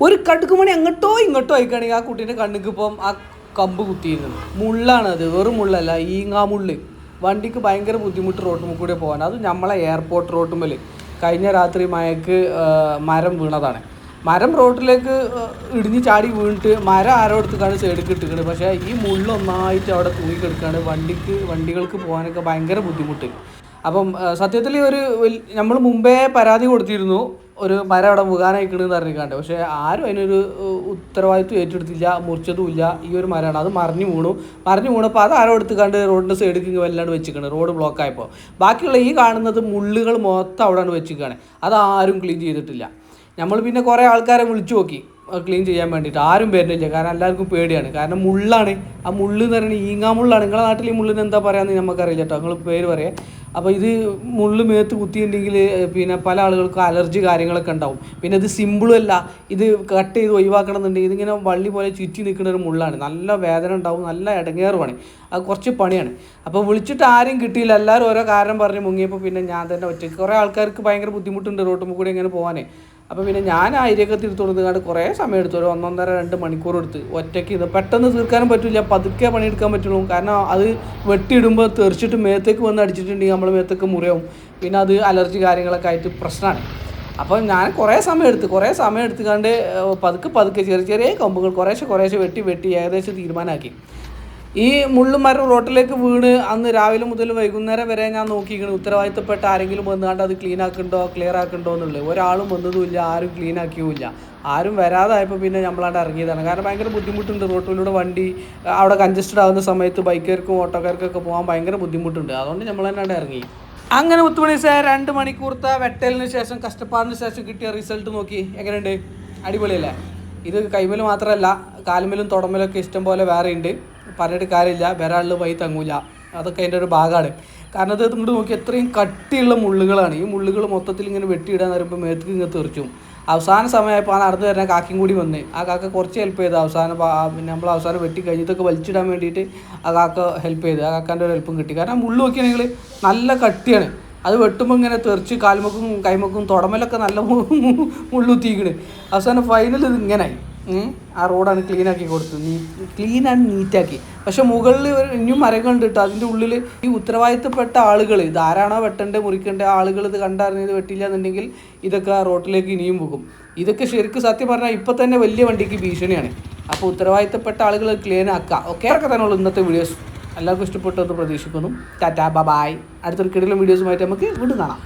ഒരു കടുക്കുമണി അങ്ങോട്ടോ ഇങ്ങോട്ടോ ആയിക്കാണെങ്കിൽ ആ കുട്ടീൻ്റെ കണ്ണിക്ക് ഇപ്പം ആ കമ്പ് കുത്തിയിരുന്നത് മുള്ളാണത്, വെറും മുള്ളല്ല, ഈങ്ങാമുള്ള്. വണ്ടിക്ക് ഭയങ്കര ബുദ്ധിമുട്ട് റോട്ടുമ്മ കൂടെ പോകാൻ. അത് നമ്മളെ എയർപോർട്ട് റോട്ടുമ്മൽ കഴിഞ്ഞ രാത്രി മഴക്ക് മരം വീണതാണ്. മരം റോട്ടിലേക്ക് ഇടിഞ്ഞ് ചാടി വീണിട്ട് മരം ആരോ എടുത്തിട്ടാണ് സൈഡിലേക്ക് ഇട്ടിക്കുന്നത്. പക്ഷേ ഈ മുള്ളൊന്നായിട്ട് അവിടെ തൂങ്ങിക്കെടുക്കുകയാണ്. വണ്ടികൾക്ക് പോകാനൊക്കെ ഭയങ്കര ബുദ്ധിമുട്ട്. അപ്പം സത്യത്തിൽ നമ്മൾ മുമ്പേ പരാതി കൊടുത്തിരുന്നു, ഒരു മരം അവിടെ വീകാനായിക്കണെന്ന് അറിയിക്കാണ്ട്. പക്ഷേ ആരും അതിനൊരു ഉത്തരവാദിത്വം ഏറ്റെടുത്തില്ല, മുറിച്ചതുമില്ല. ഈ ഒരു മരമാണ്, അത് മറിഞ്ഞു വീണപ്പോൾ അത് ആരോ എടുത്തുകൊണ്ട് റോഡിൻ്റെ സൈഡിൽ ഇങ്ങനെ വല്ലാണ്ട് വെച്ചിരിക്കണം. റോഡ് ബ്ലോക്കായപ്പോൾ ബാക്കിയുള്ള ഈ കാണുന്നത് മുള്ളുകൾ മൊത്തം അവിടെയാണ് വെച്ചിരിക്കുകയാണ്. അതാരും ക്ലീൻ ചെയ്തിട്ടില്ല. നമ്മൾ പിന്നെ കുറേ ആൾക്കാരെ വിളിച്ചു നോക്കി ക്ലീൻ ചെയ്യാൻ വേണ്ടിയിട്ട്, ആരും വരുന്നില്ല. കാരണം എല്ലാവർക്കും പേടിയാണ്. കാരണം മുള്ളാണ്. ആ മുള്ള് എന്ന് പറയുന്നത് ഈങ്ങാമുള്ളാണ്. നിങ്ങളുടെ നാട്ടിൽ ഈ മുള്ളിന് എന്താ പറയാമെന്ന് നമുക്കറിയില്ല കേട്ടോ, നിങ്ങൾ പേര് പറയാം. അപ്പോൾ ഇത് മുള്ള് മേത്ത് കുത്തിയിട്ടുണ്ടെങ്കിൽ പിന്നെ പല ആളുകൾക്കും അലർജി കാര്യങ്ങളൊക്കെ ഉണ്ടാവും. പിന്നെ ഇത് സിമ്പിളും അല്ല, ഇത് കട്ട് ചെയ്ത് ഒഴിവാക്കണം എന്നുണ്ടെങ്കിൽ ഇതിങ്ങനെ വള്ളി പോലെ ചുറ്റി നിൽക്കുന്ന ഒരു മുള്ളാണ്. നല്ല വേദന ഉണ്ടാവും, നല്ല ഇടങ്ങേറുമാണ്, അത് കുറച്ച് പണിയാണ്. അപ്പോൾ വിളിച്ചിട്ട് ആരും കിട്ടിയില്ല. എല്ലാവരും ഓരോ കാരണം പറഞ്ഞ് മുങ്ങിയപ്പോൾ പിന്നെ ഞാൻ തന്നെ ഒറ്റയ്ക്ക്. കുറേ ആൾക്കാർക്ക് ഭയങ്കര ബുദ്ധിമുട്ടുണ്ട് റോട്ടുമ്പോൾ കൂടി ഇങ്ങനെ പോകാനേ. അപ്പോൾ പിന്നെ ഞാൻ അരിയൊക്കെ തിരുത്തുകൊടുത്തുകൊണ്ട് കുറേ സമയം എടുത്തു, ഒരു 1.5-2 മണിക്കൂർ എടുത്ത് ഒറ്റയ്ക്ക്. ഇത് പെട്ടെന്ന് തീർക്കാനും പറ്റില്ല, പതുക്കെ പണിയെടുക്കാൻ പറ്റുള്ളൂ. കാരണം അത് വെട്ടിയിടുമ്പോൾ തെറിച്ചിട്ട് മേത്തേക്ക് വന്ന് അടിച്ചിട്ടുണ്ടെങ്കിൽ നമ്മൾ മേത്തേക്ക് മുറിയാവും. പിന്നെ അത് അലർജി കാര്യങ്ങളൊക്കെ ആയിട്ട് പ്രശ്നമാണ്. അപ്പോൾ ഞാൻ കുറേ സമയം എടുത്തുകൊണ്ട് പതുക്കെ ചെറിയ കമ്പുകൾ കുറേശ്ശെ വെട്ടി ഏകദേശം തീരുമാനമാക്കി. ഈ മുള്ളും മരം റോട്ടിലേക്ക് വീണ് അന്ന് രാവിലെ മുതൽ വൈകുന്നേരം വരെ ഞാൻ നോക്കിയിരിക്കണം ഉത്തരവാദിത്തപ്പെട്ട ആരെങ്കിലും വന്നുകൊണ്ട് അത് ക്ലീൻ ആക്കുന്നുണ്ടോ ക്ലിയർ ആക്കുന്നുണ്ടോ എന്നുള്ളത്. ഒരാളും വന്നതുമില്ല, ആരും ക്ലീൻ ആക്കിയുമില്ല. ആരും വരാതായപ്പോൾ പിന്നെ നമ്മളാണ്ട് ഇറങ്ങിയതാണ്. കാരണം ഭയങ്കര ബുദ്ധിമുട്ടുണ്ട്. റോട്ടിലൂടെ വണ്ടി അവിടെ കൺജസ്റ്റഡ് ആകുന്ന സമയത്ത് ബൈക്കുകാർക്കും ഓട്ടോക്കാർക്കൊക്കെ പോകാൻ ഭയങ്കര ബുദ്ധിമുട്ടുണ്ട്. അതുകൊണ്ട് നമ്മൾ തന്നെ ഇറങ്ങി. അങ്ങനെ 2 മണിക്കൂറത്തെ വെട്ടലിന് ശേഷം, കഷ്ടപ്പാടിന് ശേഷം കിട്ടിയ റിസൾട്ട് നോക്കി. എങ്ങനെയുണ്ട്? അടിപൊളിയല്ലേ? ഇത് കൈമേൽ മാത്രമല്ല, കാലുമേലും തുടമേലൊക്കെ ഇഷ്ടം പോലെ വേറെ ഉണ്ട്. പറഞ്ഞിട്ട് കാര്യമില്ല, വേറെ വഴി തങ്ങൂല. അതൊക്കെ അതിൻ്റെ ഒരു ഭാഗമാണ്. കാരണം ഇത് ഇങ്ങോട്ട് നോക്കി എത്രയും കട്ടിയുള്ള മുള്ളുകളാണ്. ഈ മുള്ളുകൾ മൊത്തത്തിൽ ഇങ്ങനെ വെട്ടിയിടാൻ പറയുമ്പോൾ മേത്തേക്ക് ഇങ്ങനെ തെറിച്ചും. അവസാന സമയമായപ്പോൾ ആ നടന്നു വരുന്ന കാക്കയും കൂടി വന്ന്, ആ കാക്ക കുറച്ച് ഹെൽപ്പ് ചെയ്ത് പിന്നെ നമ്മൾ അവസാനം വെട്ടി കഴിഞ്ഞിട്ടൊക്കെ വലിച്ചിടാൻ വേണ്ടിയിട്ട് ആ കാക്ക ഹെൽപ്പ് ചെയ്ത്. ആ കാക്കാൻ്റെ ഒരു ഹെൽപ്പും കിട്ടി. കാരണം മുള്ളു നോക്കിയാണെങ്കിൽ നല്ല കട്ടിയാണ്. അത് വെട്ടുമ്പോൾ ഇങ്ങനെ തെറിച്ച് കാൽമക്കും കൈമക്കും തുടമലൊക്കെ നല്ല മുള്ളുത്തിക്കണ്. അവസാനം ഫൈനൽ ഇത് ഇങ്ങനായി. ആ റോഡാണ് ക്ലീനാക്കി കൊടുത്തത്, ക്ലീൻ ആൻഡ് നീറ്റാക്കി. പക്ഷെ മുകളിൽ ഇനിയും മരങ്ങളുണ്ട് കേട്ടോ. അതിൻ്റെ ഉള്ളിൽ ഈ ഉത്തരവാദിത്തപ്പെട്ട ആളുകൾ, ഇതാരാണോ മുറിക്കേണ്ട ആളുകൾ ഇത് കണ്ടറിഞ്ഞത് വെട്ടില്ല എന്നുണ്ടെങ്കിൽ ഇതൊക്കെ റോട്ടിലേക്ക് ഇനിയും പോകും. ഇതൊക്കെ ശരിക്കും സത്യം പറഞ്ഞാൽ ഇപ്പം തന്നെ വലിയ വണ്ടിക്ക് ഭീഷണിയാണ്. അപ്പോൾ ഉത്തരവാദിത്തപ്പെട്ട ആളുകൾ ക്ലീൻ ആക്കുക. ഒക്കെ തന്നെ ഉള്ളൂ ഇന്നത്തെ വീഡിയോസ്. എല്ലാവർക്കും ഇഷ്ടപ്പെട്ടെന്ന് പ്രതീക്ഷിക്കുന്നു. Tata bye. അടുത്തൊരു കിടിലൻ വീഡിയോസുമായിട്ട് നമുക്ക് വീണ്ടും കാണാം.